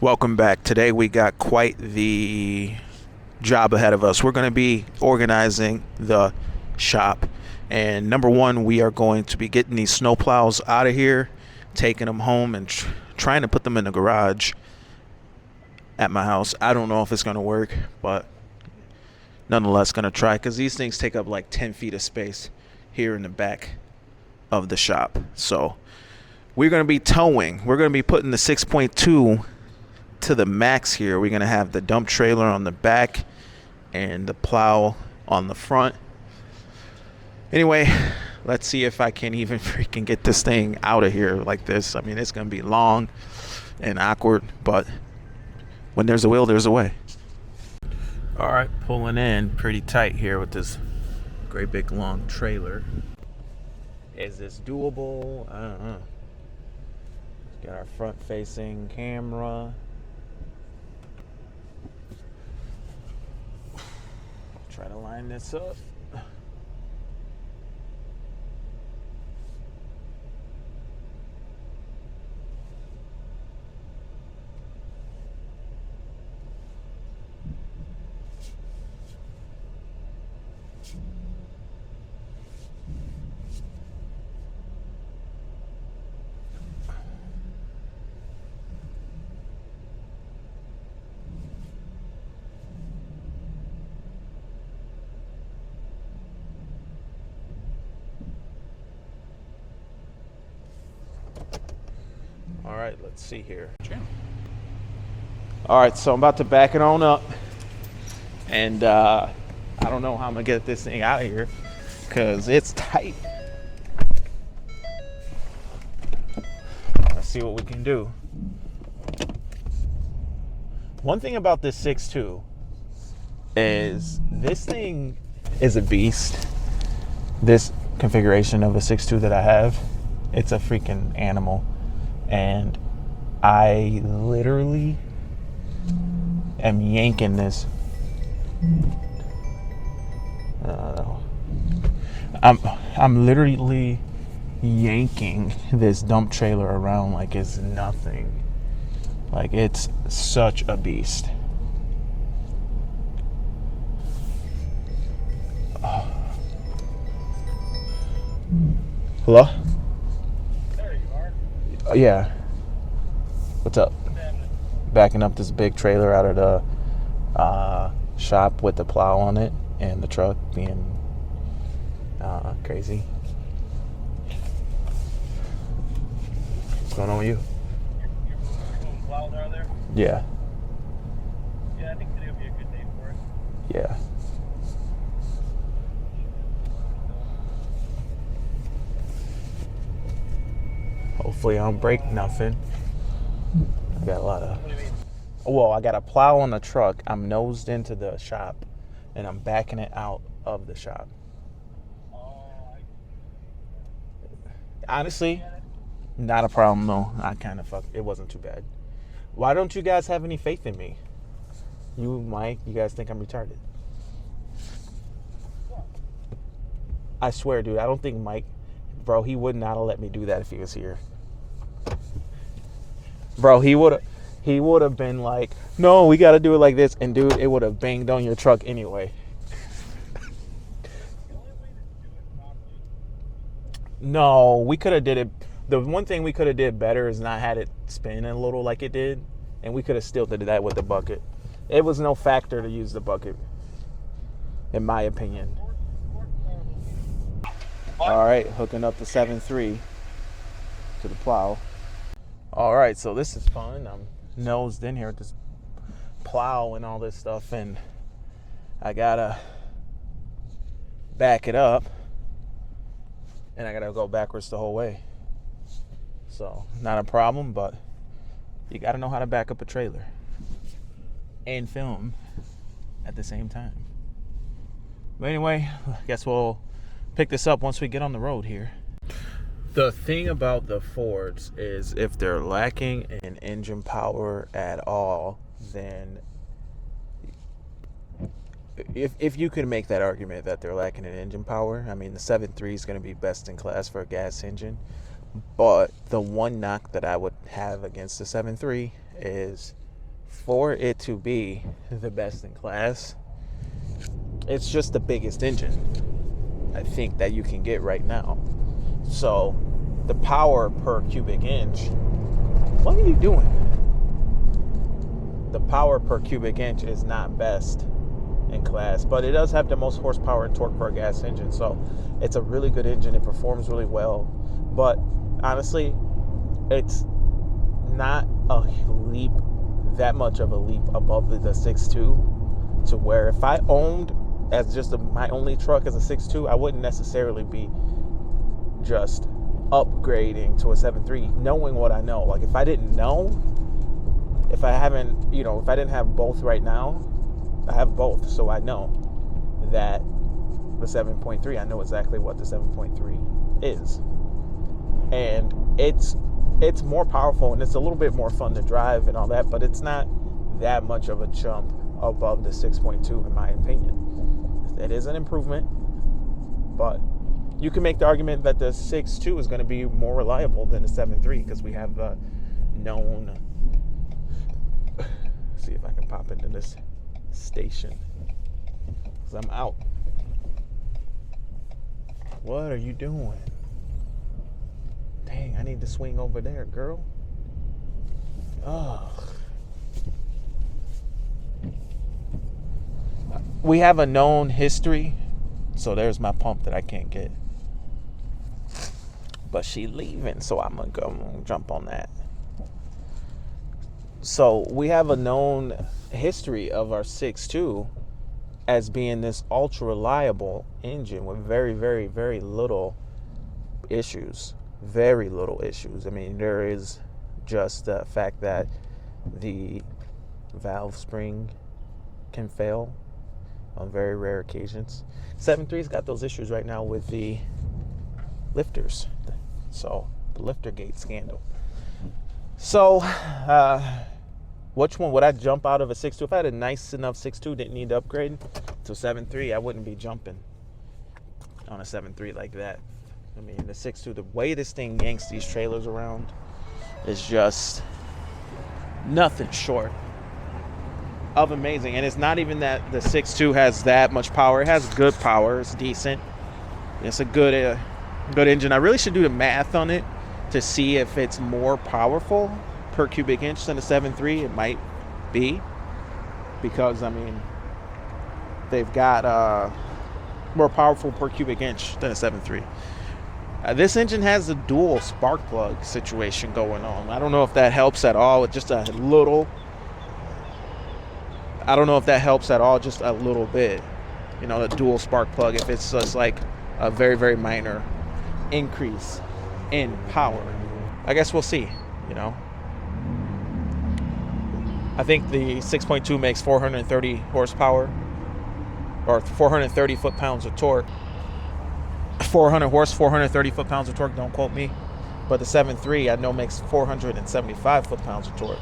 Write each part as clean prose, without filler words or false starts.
Welcome back. Today we got quite the job ahead of us. We're going to be organizing the shop. And number one, we are going to be getting these snow plows out of here, taking them home and trying to put them in the garage at my house. I don't know if it's going to work, but nonetheless going to try, because these things take up like 10 feet of space here in the back of the shop. So we're going to be towing. We're going to be putting the 6.2 to the max here. We're going to have the dump trailer on the back and the plow on the front. Anyway, let's see if I can even freaking get this thing out of here like this. I mean, it's going to be long and awkward, but when there's a will, there's a way. All right, pulling in pretty tight here with this great big long trailer. Is this doable? I don't know. Got our front facing camera. Try to line this up. All right, let's see here. All right, so I'm about to back it on up, and I don't know how I'm gonna get this thing out of here because it's tight. Let's see what we can do. One thing about this 6.2 is this thing is a beast. This configuration of a 6.2 that I have, it's a freaking animal. And I literally am yanking this. I'm literally yanking this dump trailer around like it's nothing. Like, it's such a beast. Oh. Hello? Yeah. What's up? Backing up this big trailer out of the shop with the plow on it and the truck being crazy. What's going on with you? You're pulling plows out of there? Yeah. Yeah, I think today would be a good day for it. Yeah. Hopefully I don't break nothing. I got a lot of... What do you mean? Well, I got a plow on the truck. I'm nosed into the shop, and I'm backing it out of the shop. Honestly, not a problem, though. I kind of fucked. It wasn't too bad. Why don't you guys have any faith in me? You, Mike, you guys think I'm retarded? I swear, dude, I don't think Mike... Bro, he would not have let me do that if he was here. Bro, he would have been like, no, we got to do it like this. And, dude, it would have banged on your truck anyway. No, we could have did it. The one thing we could have did better is not had it spin a little like it did. And we could have still did that with the bucket. It was no factor to use the bucket, in my opinion. All right, hooking up the 7.3 to the plow. All right, so this is fun. I'm nosed in here with this plow and all this stuff, and I gotta back it up, and I gotta go backwards the whole way. So, not a problem, but you gotta know how to back up a trailer and film at the same time. But anyway, I guess we'll pick this up once we get on the road here. The thing about the Fords is if they're lacking in engine power at all, then if you could make that argument that they're lacking in engine power, I mean, the 7.3 is going to be best in class for a gas engine. But the one knock that I would have against the 7.3 is for it to be the best in class, it's just the biggest engine I think that you can get right now. So the power per cubic inch, what are you doing? The power per cubic inch is not best in class, but it does have the most horsepower and torque for a gas engine. So it's a really good engine. It performs really well. But honestly, it's not a leap, that much of a leap above the 6.2, to where if I owned as just my only truck as a 6.2, I wouldn't necessarily be just upgrading to a 7.3, knowing what I know. Like if I didn't know, if I didn't have both right now, I have both, so I know that the 7.3, I know exactly what the 7.3 is. And it's more powerful and it's a little bit more fun to drive and all that, but it's not that much of a jump above the 6.2 in my opinion. It is an improvement, but you can make the argument that the 6.2 is going to be more reliable than the 7.3 because we have the known. See if I can pop into this station because I'm out. What are you doing? Dang, I need to swing over there, girl. Ugh. We have a known history, so there's my pump that I can't get. But she leaving, so I'm gonna jump on that. So we have a known history of our 6.2 as being this ultra reliable engine with very, very, very little issues. Very little issues. I mean, there is just the fact that the valve spring can fail on very rare occasions. 7.3's got those issues right now with the lifters. So, the lifter gate scandal. So, which one would I jump out of a 6.2? If I had a nice enough 6.2, didn't need to upgrade to 7.3, I wouldn't be jumping on a 7.3 like that. I mean, the 6.2, the way this thing yanks these trailers around is just nothing short of amazing. And it's not even that the 6.2 has that much power. It has good power. It's decent. It's a good engine. I really should do the math on it to see if it's more powerful per cubic inch than a 7.3. It might be, because, I mean, they've got more powerful per cubic inch than a 7.3. This engine has a dual spark plug situation going on. I don't know if that helps at all. Just a little. I don't know if that helps at all, just a little bit. You know, the dual spark plug, if it's just like a very, very minor increase in power. I guess we'll see, you know. I think the 6.2 makes 430 horsepower or 430 foot-pounds of torque. 400 horse, 430 foot-pounds of torque, don't quote me. But the 7.3 I know makes 475 foot-pounds of torque.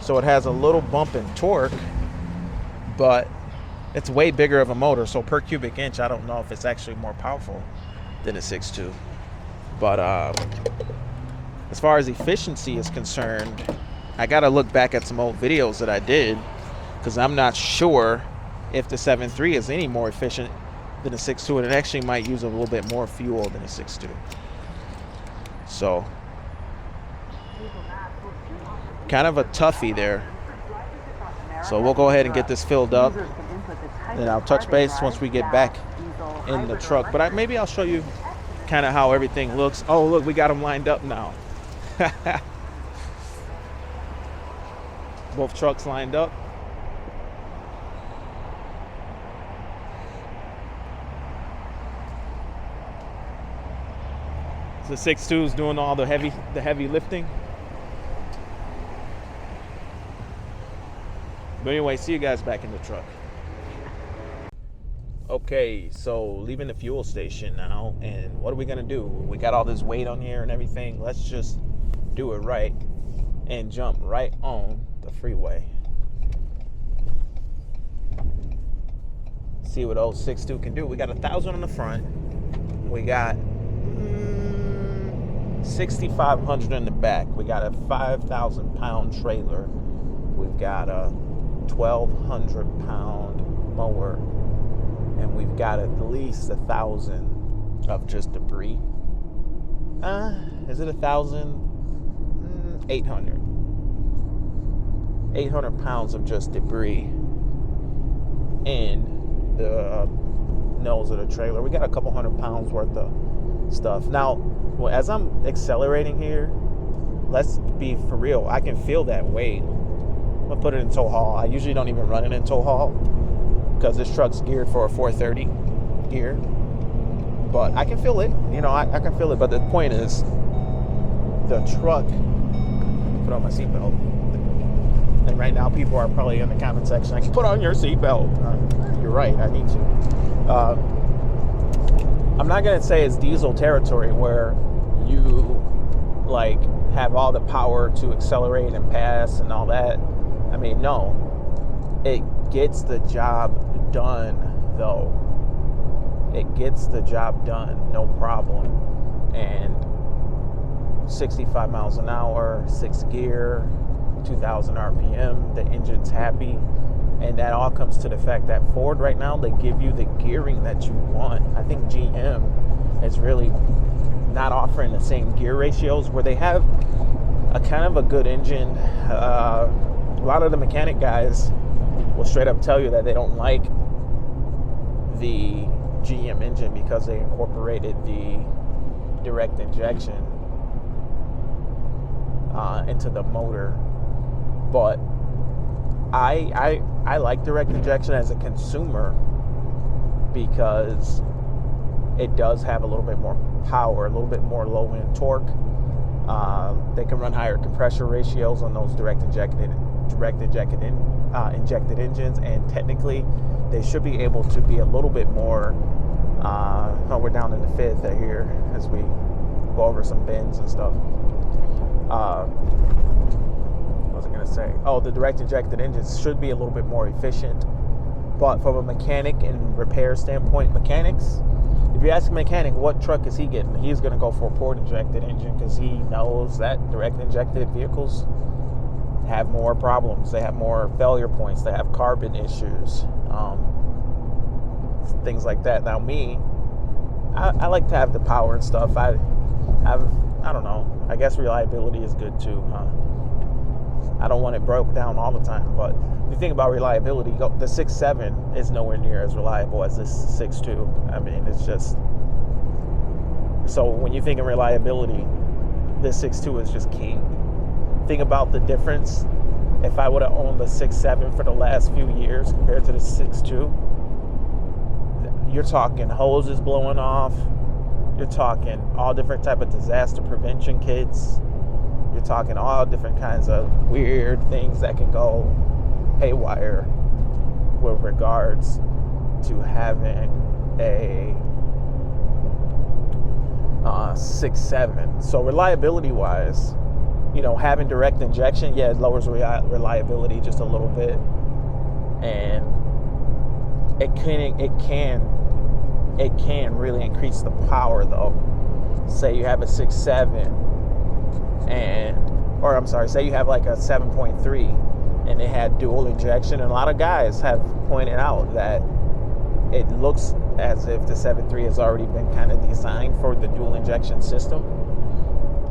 So it has a little bump in torque, but it's way bigger of a motor. So per cubic inch, I don't know if it's actually more powerful than a 6.2. But as far as efficiency is concerned, I got to look back at some old videos that I did, because I'm not sure if the 7.3 is any more efficient than a 6.2, and it actually might use a little bit more fuel than a 6.2. So, kind of a toughie there. So we'll go ahead and get this filled up, and I'll touch base once we get back in the truck. But maybe I'll show you kind of how everything looks. Oh, look, we got them lined up now. Both trucks lined up. The 6.2 is doing all the heavy lifting. But anyway, see you guys back in the truck. Okay, so leaving the fuel station now, and what are we gonna do? We got all this weight on here and everything. Let's just do it right and jump right on the freeway. See what old 6.2 can do. We got 1,000 on the front. We got 6,500 in the back. We got a 5,000 pound trailer. We've got a 1,200 pound mower, and we've got at least 1,000 of just debris. Is it 1,000? 800. 800 pounds of just debris in the nose of the trailer. We got a couple 100 pounds worth of stuff. Now, as I'm accelerating here, let's be for real, I can feel that weight. I'm gonna put it in tow haul. I usually don't even run it in tow haul because this truck's geared for a 430 gear, but I can feel it. I can feel it. But the point is, the truck, put on my seatbelt, and right now people are probably in the comment section like, put on your seatbelt. You're right, I need to. I'm not gonna say it's diesel territory where you like have all the power to accelerate and pass and all that. I mean, no, it gets the job done though. It gets the job done, no problem. And 65 miles an hour, 6 gear, 2,000 RPM, the engine's happy. And that all comes to the fact that Ford right now, they give you the gearing that you want. I think GM is really not offering the same gear ratios where they have a kind of a good engine. A lot of the mechanic guys will straight up tell you that they don't like the GM engine because they incorporated the direct injection into the motor. But I like direct injection as a consumer because it does have a little bit more power, a little bit more low end torque. They can run higher compressor ratios on those direct injected engines, and technically they should be able to be a little bit more. We're down in the fifth here as we go over some bends and stuff. What was I going to say? Oh, the direct injected engines should be a little bit more efficient. But from a mechanic and repair standpoint, mechanics, if you ask a mechanic what truck is he getting, he's going to go for a port injected engine because he knows that direct injected vehicles have more problems. They have more failure points. They have carbon issues, things like that. Now me, I like to have the power and stuff. I don't know. I guess reliability is good too. I don't want it broke down all the time, but if you think about reliability, the 6.7 is nowhere near as reliable as this 6.2. I mean, it's just, so when you think of reliability, this 6.2 is just king. Think about the difference. If I would have owned the 6.7 for the last few years compared to the 6.2, you're talking hoses blowing off. You're talking all different type of disaster prevention kits. You're talking all different kinds of weird things that can go haywire with regards to having a 6.7. So reliability wise, having direct injection, yeah, it lowers reliability just a little bit, and it can really increase the power though. Say you have a 6.7 say you have like a 7.3 and it had dual injection, and a lot of guys have pointed out that it looks as if the 7.3 has already been kind of designed for the dual injection system.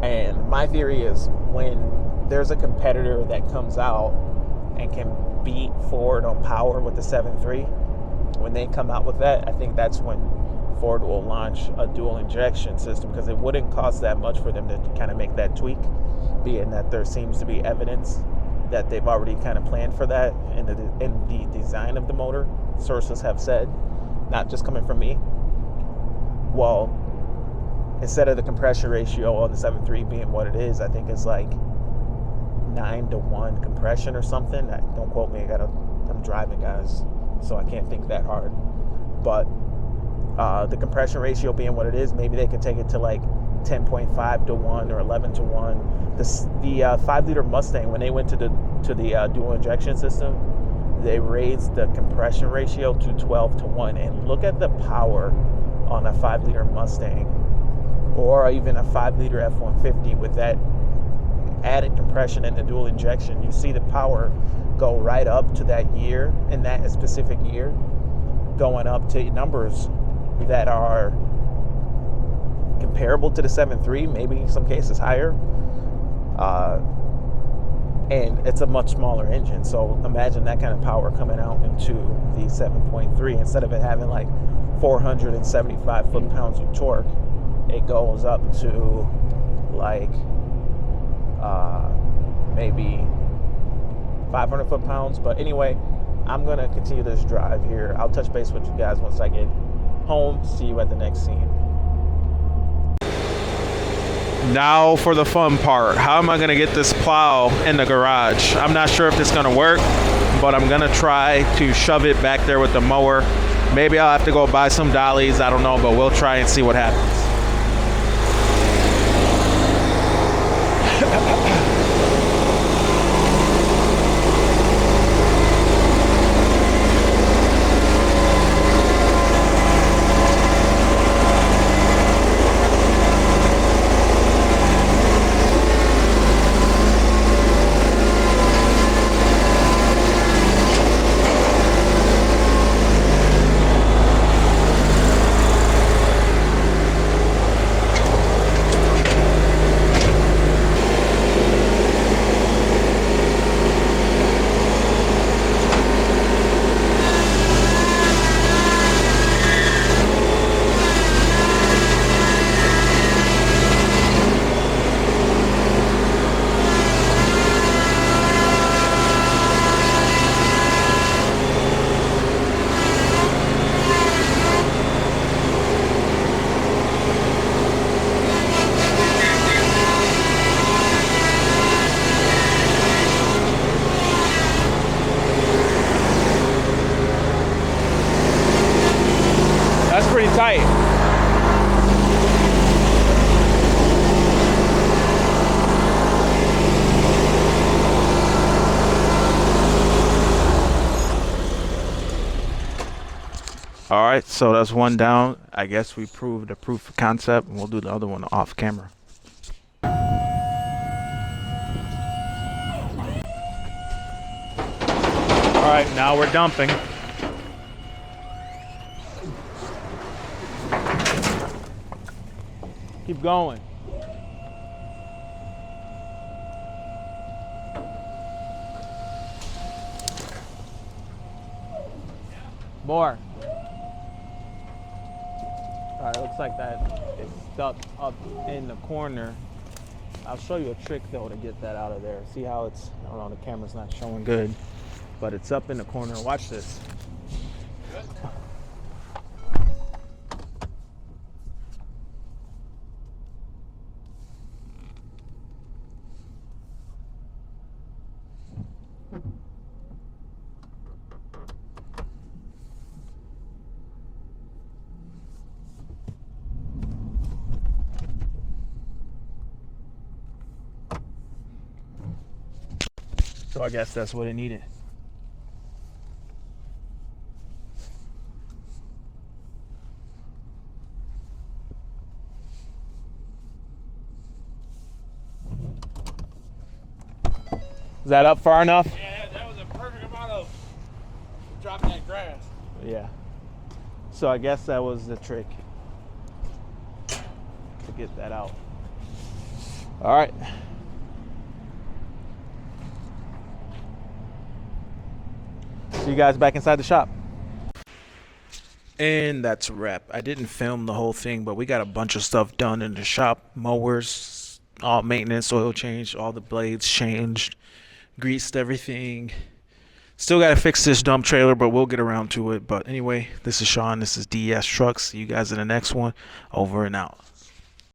And my theory is when there's a competitor that comes out and can beat Ford on power with the 7.3, when they come out with that, I think that's when Ford will launch a dual injection system, because it wouldn't cost that much for them to kind of make that tweak, being that there seems to be evidence that they've already kind of planned for that in the design of the motor. Sources have said, not just coming from me. Well, instead of the compression ratio on the 7.3 being what it is, I think it's like 9-to-1 compression or something. Don't quote me. I'm driving, guys, so I can't think that hard. But the compression ratio being what it is, maybe they could take it to like 10.5-to-1 or 11-to-1. The 5-liter Mustang, when they went to the dual injection system, they raised the compression ratio to 12-to-1. And look at the power on a 5-liter Mustang, or even a 5-liter F-150 with that added compression and the dual injection. You see the power go right up to that year, in that specific year, going up to numbers that are comparable to the 7.3, maybe in some cases higher. And it's a much smaller engine. So imagine that kind of power coming out into the 7.3. Instead of it having like 475 foot-pounds of torque, it goes up to like maybe 500 foot-pounds. But anyway, I'm going to continue this drive here. I'll touch base with you guys once I get home. See you at the next scene. Now for the fun part. How am I going to get this plow in the garage? I'm not sure if it's going to work, but I'm going to try to shove it back there with the mower. Maybe I'll have to go buy some dollies. I don't know, but we'll try and see what happens. Pretty tight. All right, so that's one down. I guess we proved the proof of concept, and we'll do the other one off camera. All right, now we're dumping. Keep going. More. All right, looks like that is stuck up in the corner. I'll show you a trick though to get that out of there. See how it's, I don't know, the camera's not showing good, but it's up in the corner. Watch this. So I guess that's what it needed. Is that up far enough? Yeah, that was a perfect amount of dropping that grass. Yeah. So I guess that was the trick to get that out. All right. See you guys back inside the shop. And that's a wrap. I didn't film the whole thing, but we got a bunch of stuff done in the shop. Mowers, all maintenance, oil changed, all the blades changed, greased everything. Still got to fix this dump trailer, but we'll get around to it. But anyway, this is Sean. This is DES Trucks. See you guys in the next one. Over and out.